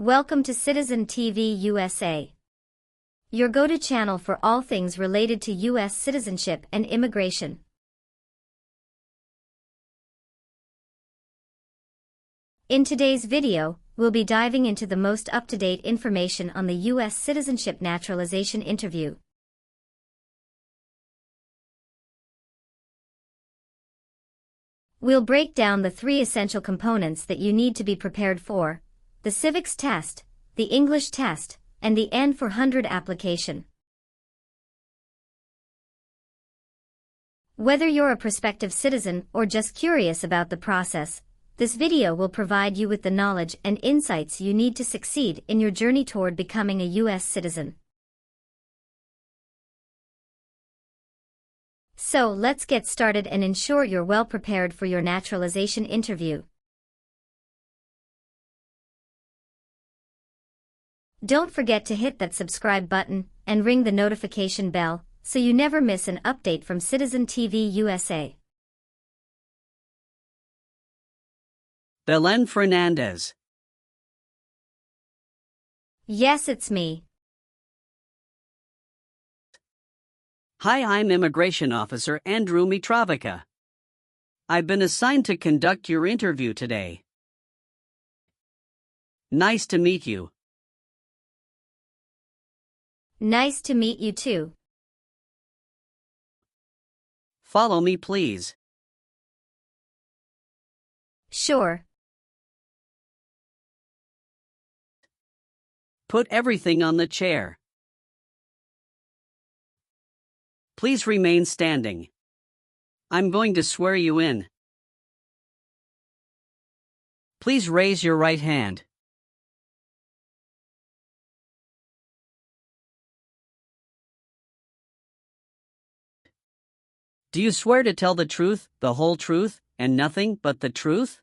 Welcome to Citizen TV USA, your go-to channel for all things related to U.S. citizenship and immigration. In today's video, we'll be diving into the most up-to-date information on the U.S. Citizenship Naturalization Interview. We'll break down the 3 essential components that you need to be prepared for: the civics test, the English test, and the N400 application. Whether you're a prospective citizen or just curious about the process, this video will provide you with the knowledge and insights you need to succeed in your journey toward becoming a U.S. citizen. So let's get started and ensure you're well prepared for your naturalization interview. Don't forget to hit that subscribe button and ring the notification bell so you never miss an update from Citizen TV USA. Belen Fernandez. Yes, it's me. Hi, I'm Immigration Officer Andrew Mitrovica. I've been assigned to conduct your interview today. Nice to meet you. Nice to meet you too. Follow me, please. Sure. Put everything on the chair. Please remain standing. I'm going to swear you in. Please raise your right hand. Do you swear to tell the truth, the whole truth, and nothing but the truth?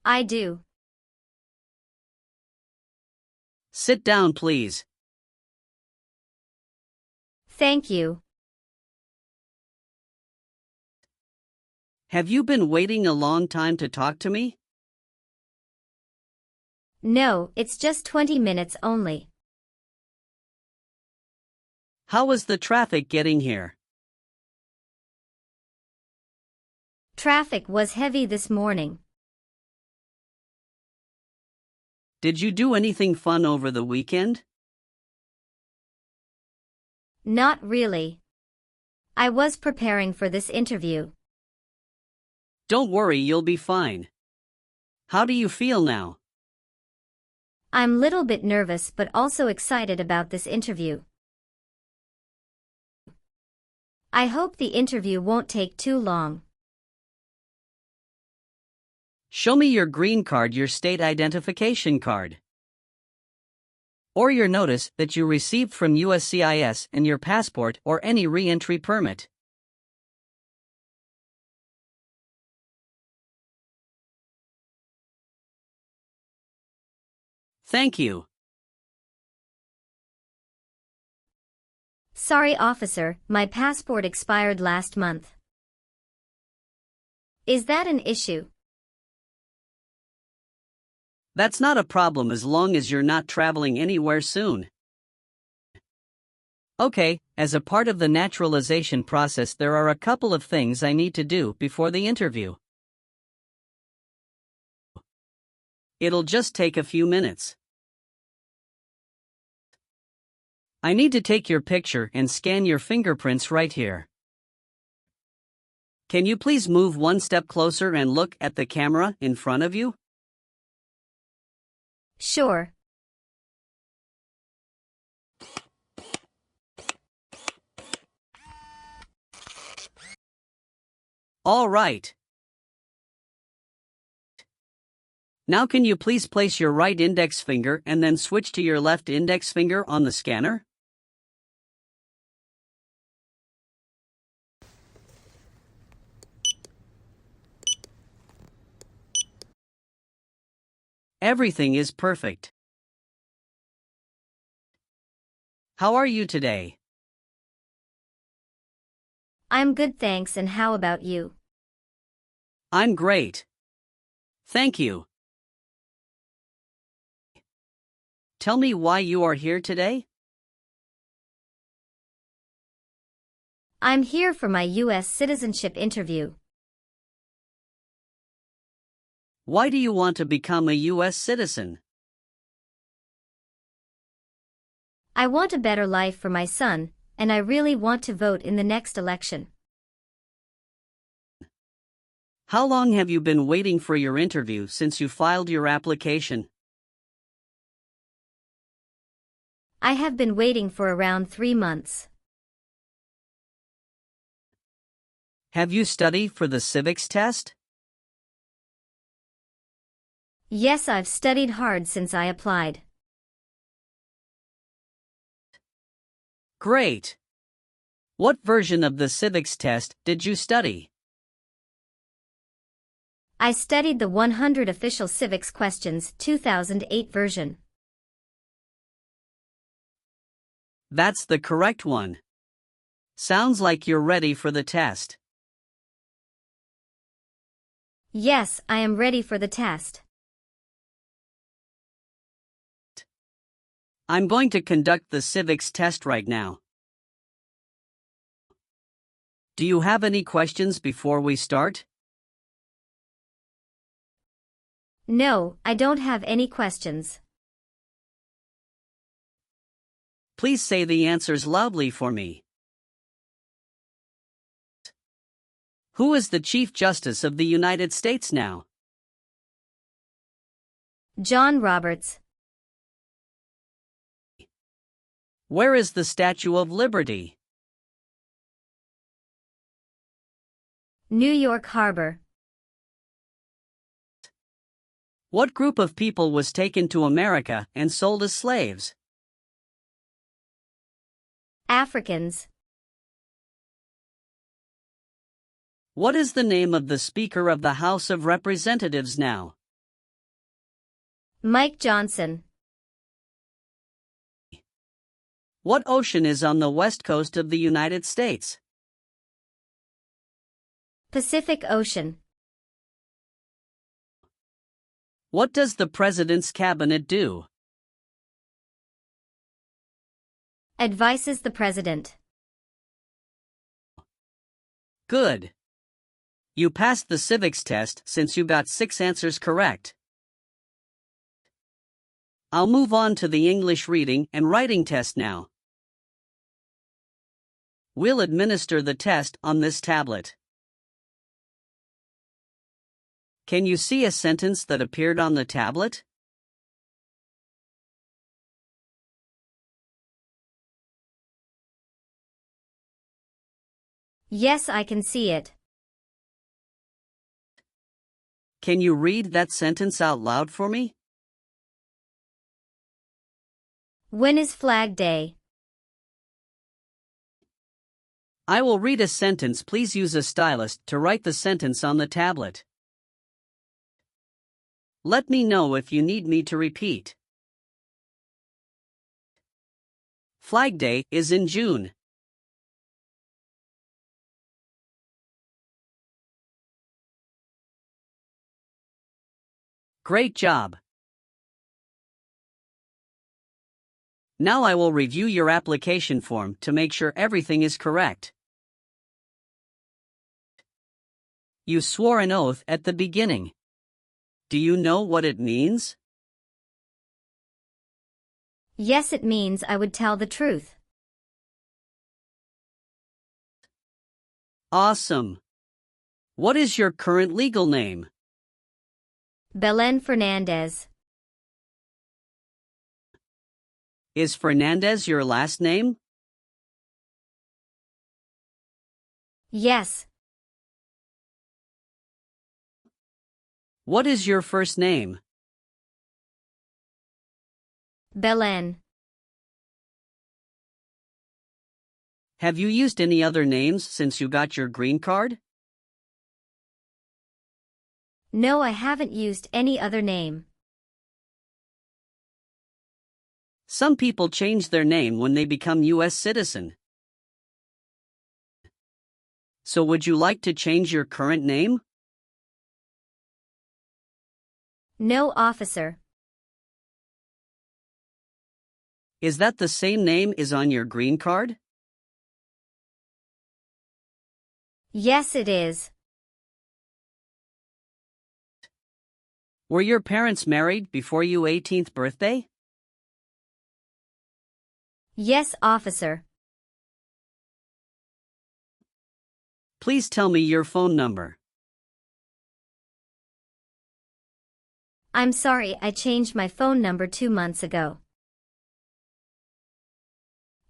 I do. Sit down, please. Thank you. Have you been waiting a long time to talk to me? No, it's just 20 minutes only. How was the traffic getting here? Traffic was heavy this morning. Did you do anything fun over the weekend? Not really. I was preparing for this interview. Don't worry, you'll be fine. How do you feel now? I'm a little bit nervous but also excited about this interview. I hope the interview won't take too long. Show me your green card, your state identification card, or your notice that you received from USCIS, and your passport or any re-entry permit. Thank you. Sorry, officer, my passport expired last month. Is that an issue? That's not a problem as long as you're not traveling anywhere soon. Okay, as a part of the naturalization process, there are a couple of things I need to do before the interview. It'll just take a few minutes. I need to take your picture and scan your fingerprints right here. Can you please move one step closer and look at the camera in front of you? Sure. All right. Now can you please place your right index finger and then switch to your left index finger on the scanner? Everything is perfect. How are you today? I'm good, thanks, and how about you? I'm great. Thank you. Tell me why you are here today? I'm here for my U.S. citizenship interview. Why do you want to become a U.S. citizen? I want a better life for my son, and I really want to vote in the next election. How long have you been waiting for your interview since you filed your application? I have been waiting for around 3 months. Have you studied for the civics test? Yes, I've studied hard since I applied. Great! What version of the civics test did you study? I studied the 100 Official Civics Questions 2008 version. That's the correct one. Sounds like you're ready for the test. Yes, I am ready for the test. I'm going to conduct the civics test right now. Do you have any questions before we start? No, I don't have any questions. Please say the answers loudly for me. Who is the Chief Justice of the United States now? John Roberts. Where is the Statue of Liberty? New York Harbor. What group of people was taken to America and sold as slaves? Africans. What is the name of the Speaker of the House of Representatives now? Mike Johnson. What ocean is on the west coast of the United States? Pacific Ocean. What does the President's Cabinet do? Advises the President. Good. You passed the civics test since you got 6 answers correct. I'll move on to the English reading and writing test now. We'll administer the test on this tablet. Can you see a sentence that appeared on the tablet? Yes, I can see it. Can you read that sentence out loud for me? When is Flag Day? I will read a sentence. Please use a stylus to write the sentence on the tablet. Let me know if you need me to repeat. Flag Day is in June. Great job. Now I will review your application form to make sure everything is correct. You swore an oath at the beginning. Do you know what it means? Yes, it means I would tell the truth. Awesome. What is your current legal name? Belen Fernandez. Is Fernandez your last name? Yes. What is your first name? Belen. Have you used any other names since you got your green card? No, I haven't used any other name. Some people change their name when they become U.S. citizen. So would you like to change your current name? No, officer. Is that the same name is on your green card? Yes, it is. Were your parents married before your 18th birthday? Yes, officer. Please tell me your phone number. I'm sorry, I changed my phone number 2 months ago.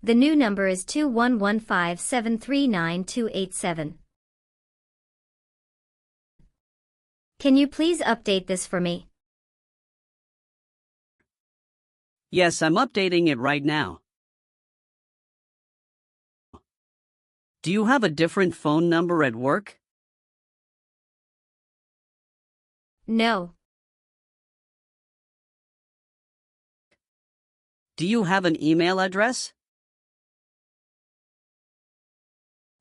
The new number is 2115739287. Can you please update this for me? Yes, I'm updating it right now. Do you have a different phone number at work? No. Do you have an email address?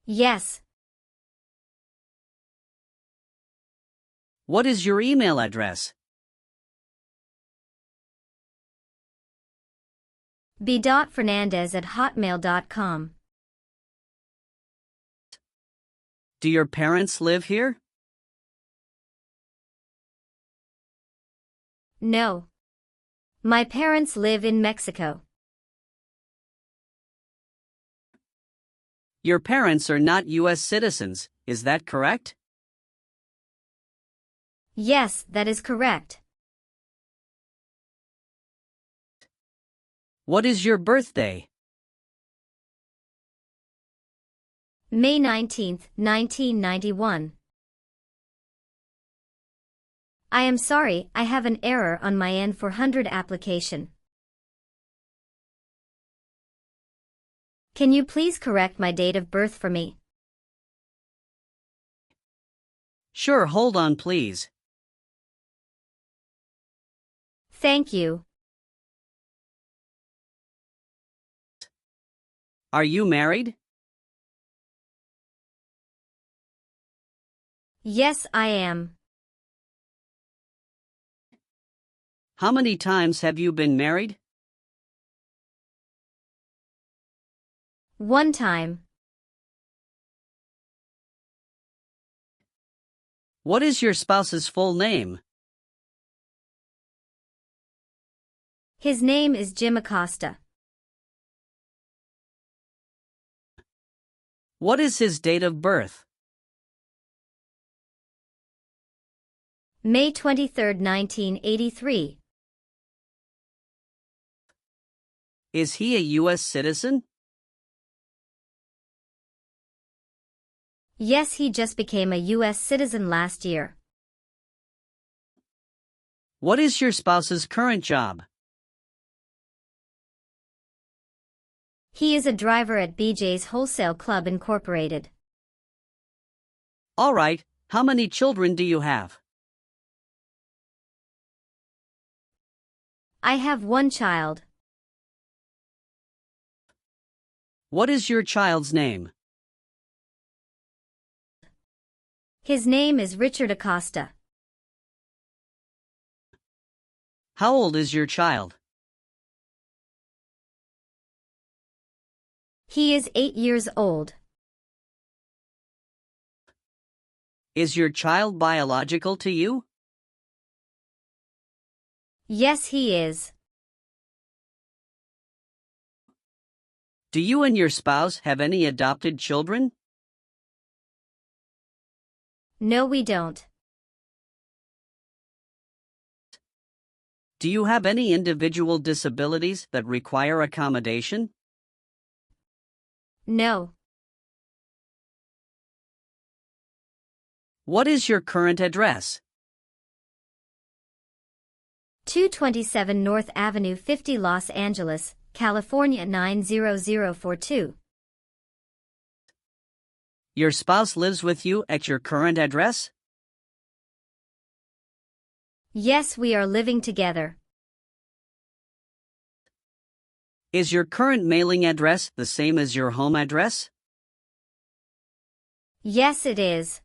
Yes. What is your email address? b.fernandez@hotmail.com. Do your parents live here? No. My parents live in Mexico. Your parents are not U.S. citizens, is that correct? Yes, that is correct. What is your birthday? May 19, 1991. I am sorry, I have an error on my N400 application. Can you please correct my date of birth for me? Sure, hold on please. Thank you. Are you married? Yes, I am. How many times have you been married? 1 time. What is your spouse's full name? His name is Jim Acosta. What is his date of birth? May 23, 1983. Is he a U.S. citizen? Yes, he just became a U.S. citizen last year. What is your spouse's current job? He is a driver at BJ's Wholesale Club Incorporated. All right, how many children do you have? I have 1 child. What is your child's name? His name is Richard Acosta. How old is your child? He is 8 years old. Is your child biological to you? Yes, he is. Do you and your spouse have any adopted children? No, we don't. Do you have any individual disabilities that require accommodation? No. What is your current address? 227 North Avenue 50, Los Angeles, California 90042. Your spouse lives with you at your current address? Yes, we are living together. Is your current mailing address the same as your home address? Yes, it is.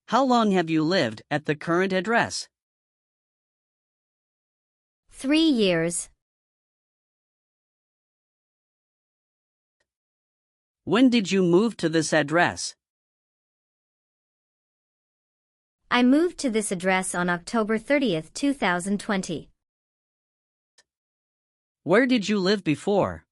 How long have you lived at the current address? 3 years. When did you move to this address? I moved to this address on October 30th, 2020. Where did you live before?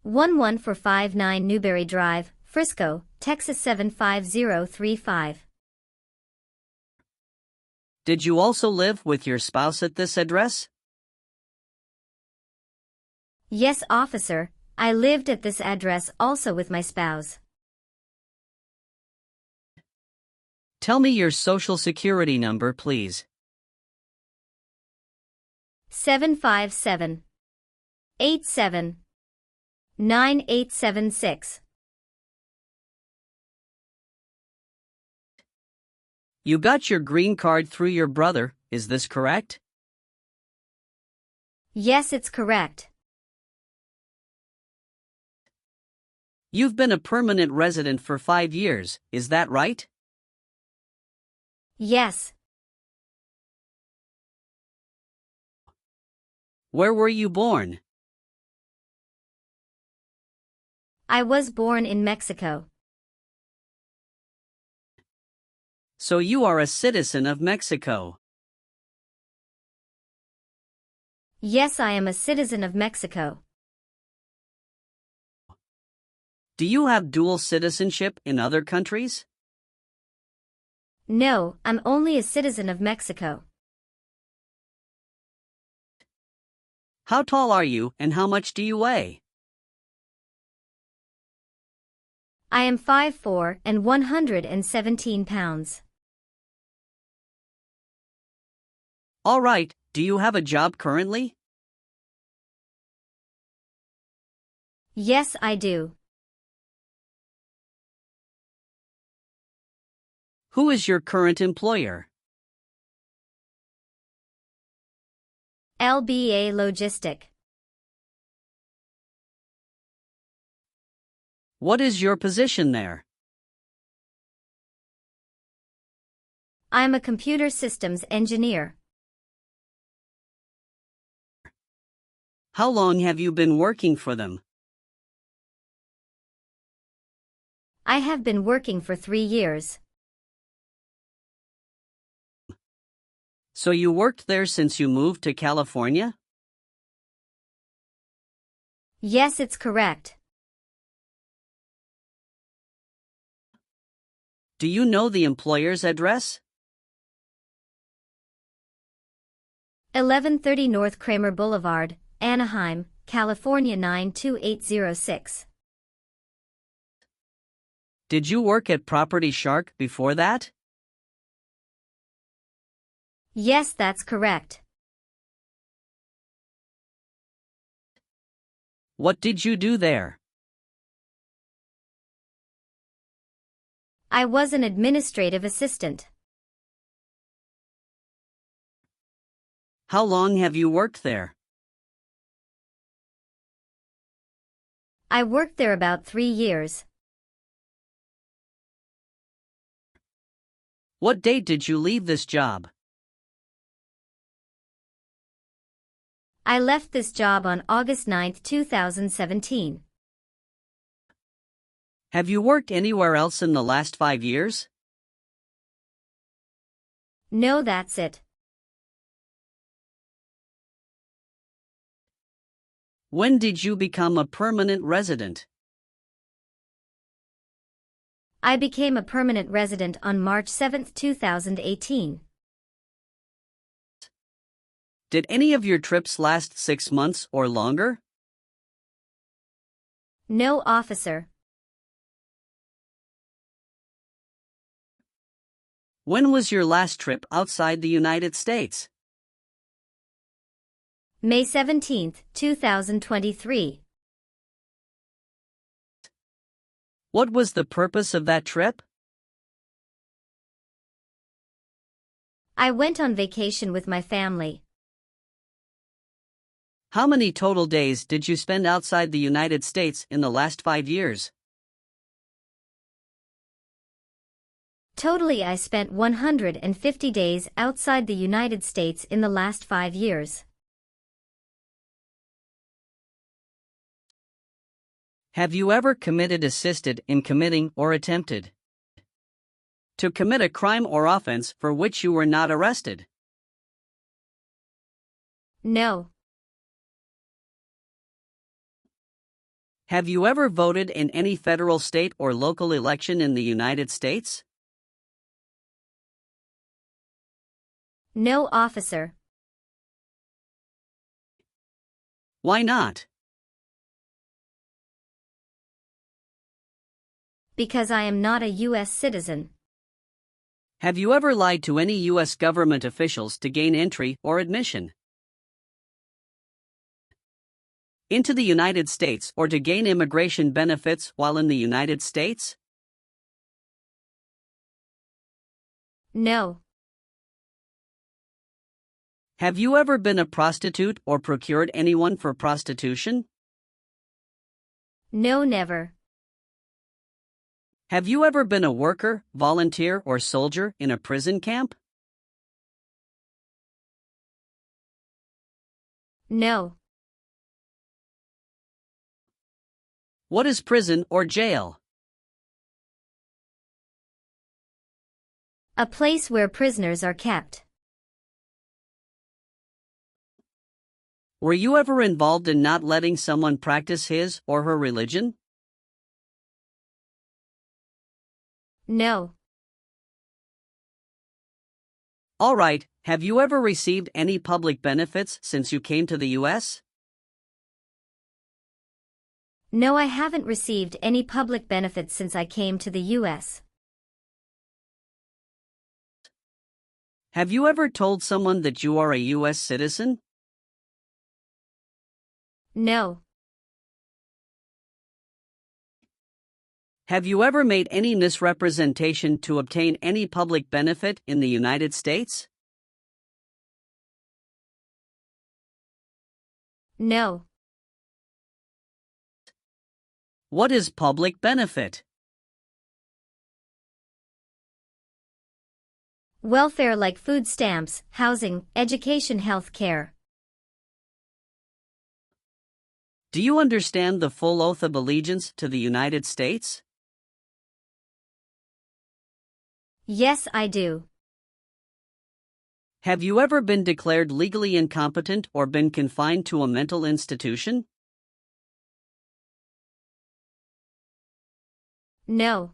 11459 Newberry Drive, Frisco, Texas 75035. Did you also live with your spouse at this address? Yes, officer, I lived at this address also with my spouse. Tell me your social security number, please. 757 87 9876. You got your green card through your brother, is this correct? Yes, it's correct. You've been a permanent resident for 5 years, is that right? Yes. Where were you born? I was born in Mexico. So you are a citizen of Mexico. Yes, I am a citizen of Mexico. Do you have dual citizenship in other countries? No, I'm only a citizen of Mexico. How tall are you and how much do you weigh? I am 5'4" and 117 pounds. All right, do you have a job currently? Yes, I do. Who is your current employer? LBA Logistic. What is your position there? I'm a computer systems engineer. How long have you been working for them? I have been working for 3 years. So you worked there since you moved to California? Yes, it's correct. Do you know the employer's address? 1130 North Kramer Boulevard, Anaheim, California 92806. Did you work at Property Shark before that? Yes, that's correct. What did you do there? I was an administrative assistant. How long have you worked there? I worked there about 3 years. What date did you leave this job? I left this job on August 9, 2017. Have you worked anywhere else in the last 5 years? No, that's it. When did you become a permanent resident? I became a permanent resident on March 7, 2018. Did any of your trips last 6 months or longer? No, officer. When was your last trip outside the United States? May 17, 2023. What was the purpose of that trip? I went on vacation with my family. How many total days did you spend outside the United States in the last 5 years? Totally, I spent 150 days outside the United States in the last 5 years. Have you ever committed, assisted in committing, or attempted to commit a crime or offense for which you were not arrested? No. Have you ever voted in any federal, state, or local election in the United States? No, officer. Why not? Because I am not a U.S. citizen. Have you ever lied to any U.S. government officials to gain entry or admission into the United States or to gain immigration benefits while in the United States? No. Have you ever been a prostitute or procured anyone for prostitution? No, never. Have you ever been a worker, volunteer, or soldier in a prison camp? No. What is prison or jail? A place where prisoners are kept. Were you ever involved in not letting someone practice his or her religion? No. All right, have you ever received any public benefits since you came to the U.S.? No, I haven't received any public benefits since I came to the U.S. Have you ever told someone that you are a U.S. citizen? No. Have you ever made any misrepresentation to obtain any public benefit in the United States? No. What is public benefit? Welfare like food stamps, housing, education, health care. Do you understand the full oath of allegiance to the United States? Yes, I do. Have you ever been declared legally incompetent or been confined to a mental institution? No.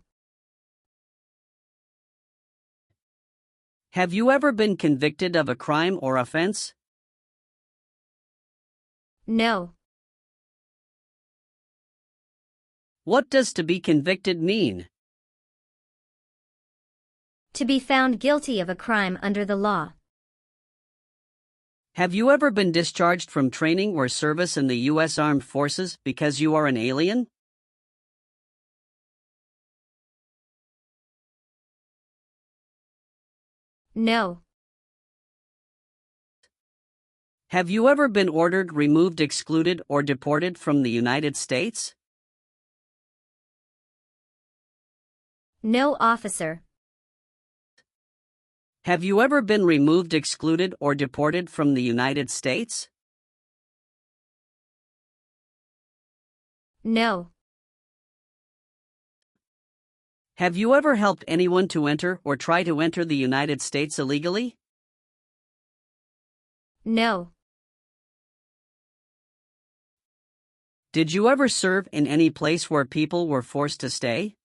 Have you ever been convicted of a crime or offense? No. What does to be convicted mean? To be found guilty of a crime under the law. Have you ever been discharged from training or service in the U.S. Armed Forces because you are an alien? No. Have you ever been ordered, removed, excluded, or deported from the United States? No, officer. Have you ever been removed, excluded, or deported from the United States? No. Have you ever helped anyone to enter or try to enter the United States illegally? No. Did you ever serve in any place where people were forced to stay?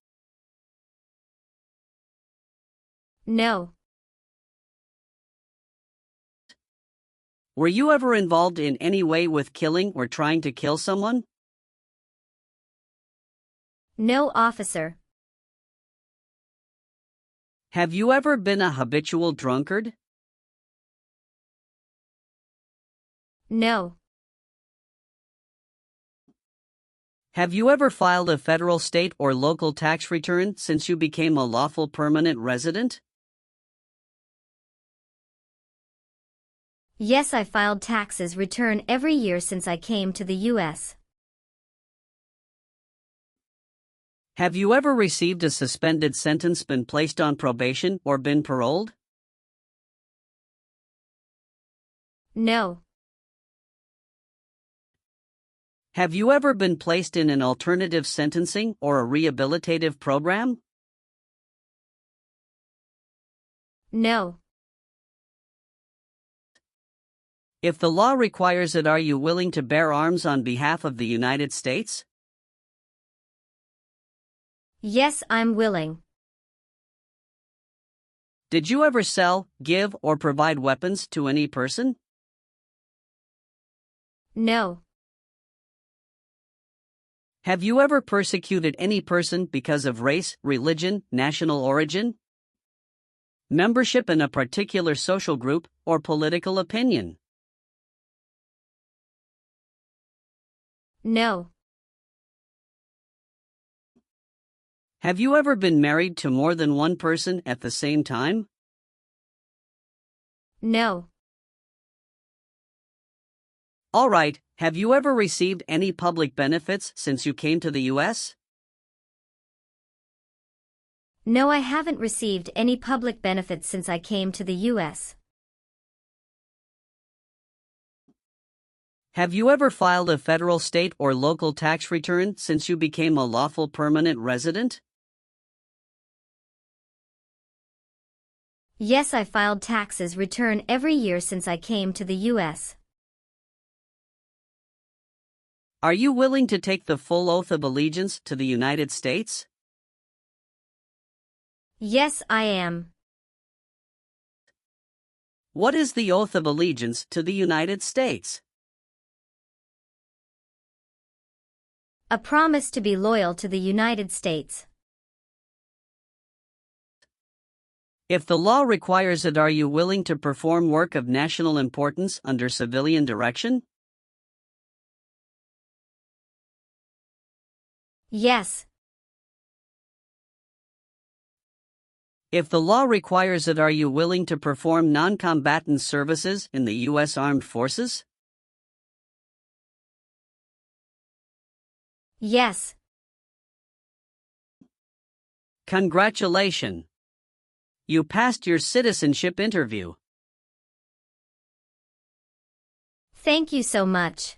No. Were you ever involved in any way with killing or trying to kill someone? No, officer. Have you ever been a habitual drunkard? No. Have you ever filed a federal, state, or local tax return since you became a lawful permanent resident? Yes, I filed taxes return every year since I came to the U.S. Have you ever received a suspended sentence, been placed on probation, or been paroled? No. Have you ever been placed in an alternative sentencing or a rehabilitative program? No. If the law requires it, are you willing to bear arms on behalf of the United States? Yes, I'm willing. Did you ever sell, give, or provide weapons to any person? No. Have you ever persecuted any person because of race, religion, national origin, membership in a particular social group, or political opinion? No. Have you ever been married to more than one person at the same time? No. All right, have you ever received any public benefits since you came to the U.S.? No, I haven't received any public benefits since I came to the U.S. Have you ever filed a federal, state, or local tax return since you became a lawful permanent resident? Yes, I filed taxes return every year since I came to the U.S. Are you willing to take the full oath of allegiance to the United States? Yes, I am. What is the oath of allegiance to the United States? A promise to be loyal to the United States. If the law requires it, are you willing to perform work of national importance under civilian direction? Yes. If the law requires it, are you willing to perform non-combatant services in the U.S. Armed Forces? Yes. Congratulations! You passed your citizenship interview. Thank you so much.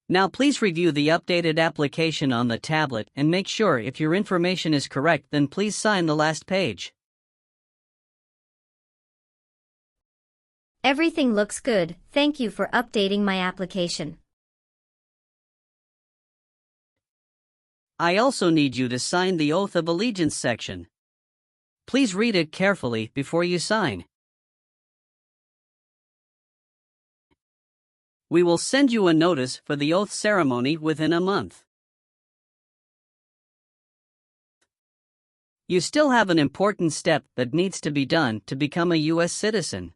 Now please review the updated application on the tablet and make sure if your information is correct, then please sign the last page. Everything looks good. Thank you for updating my application. I also need you to sign the Oath of Allegiance section. Please read it carefully before you sign. We will send you a notice for the oath ceremony within a month. You still have an important step that needs to be done to become a U.S. citizen.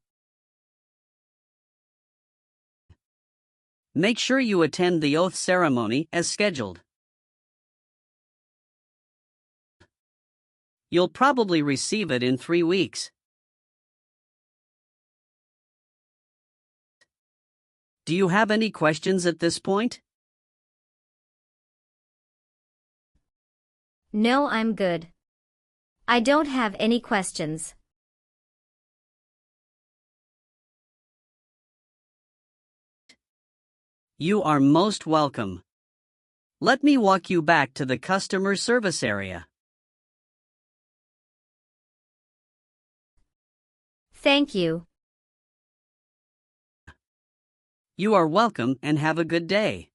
Make sure you attend the oath ceremony as scheduled. You'll probably receive it in 3 weeks. Do you have any questions at this point? No, I'm good. I don't have any questions. You are most welcome. Let me walk you back to the customer service area. Thank you. You are welcome and have a good day.